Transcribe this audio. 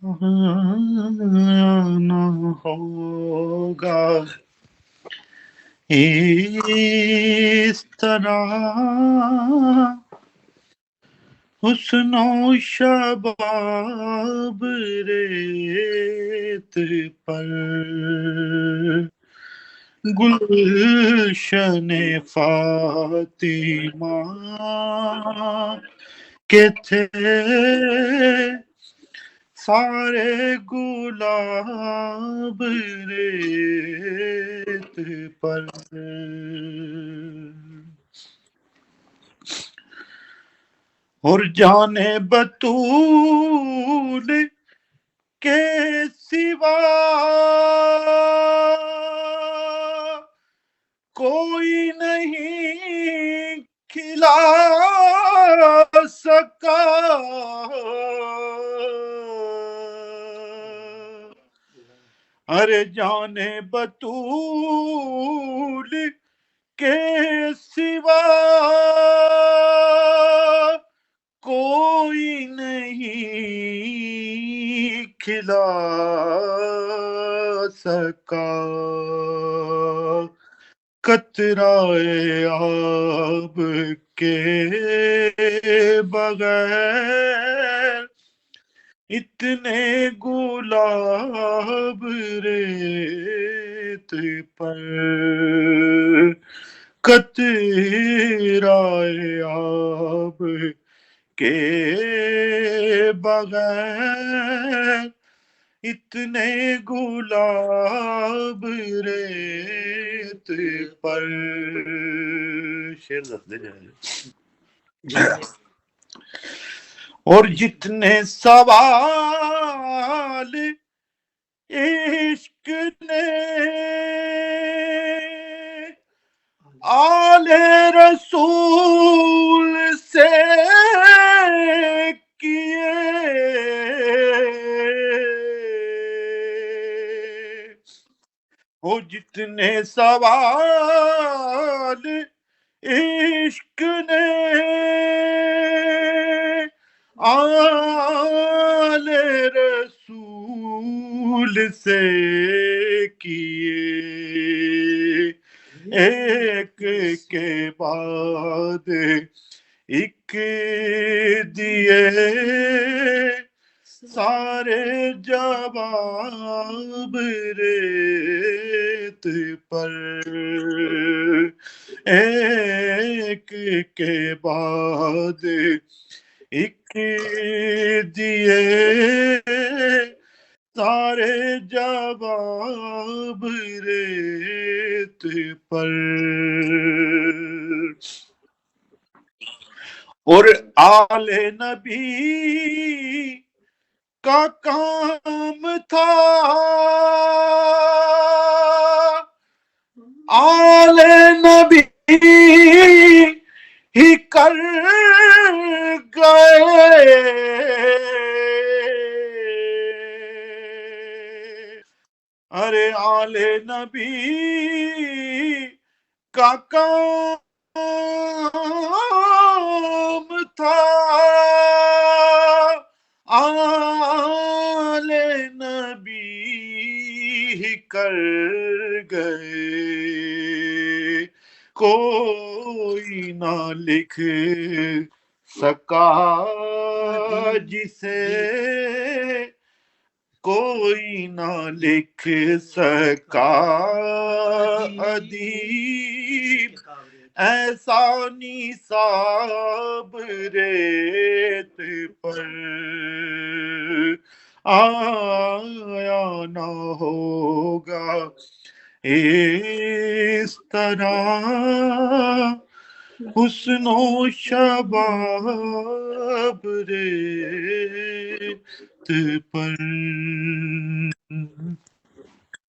نہ ہوگا اس طرح حسن و شباب ریت پر گلشن فاطمہ کے تھے سارے گلاب ریت پر اور جانے بطول کے سوا کوئی نہیں کھلا سکا ارے جانے بطول کے سوا کوئی نہیں کھلا سکا قطرۂ آب کے بغیر اتنے گلاب ریت پر قطرۂ آب کے بغیر اتنے گلاب ریت پر شعر دے جائے اور جتنے سوال عشق نے آل رسول سے کیے وہ جتنے سوال عشق نے آل رسول سے کیے ایک کے بعد ایک دیے سارے جواب ریت پر ایک کے بعد ایک دیے سارے جواب ریت پر اور آل نبی کا کام تھا آل نبی ہی کر گئے ارے آل نبی کا کام تھا آل نبی ہی کر گئے کوئی نہ لکھ سکا جسے کوئی نہ لکھ سکا ادیب ایسا نصاب ریت پر آیا نہ ہوگا اس طرح حسن و شباب ریت پر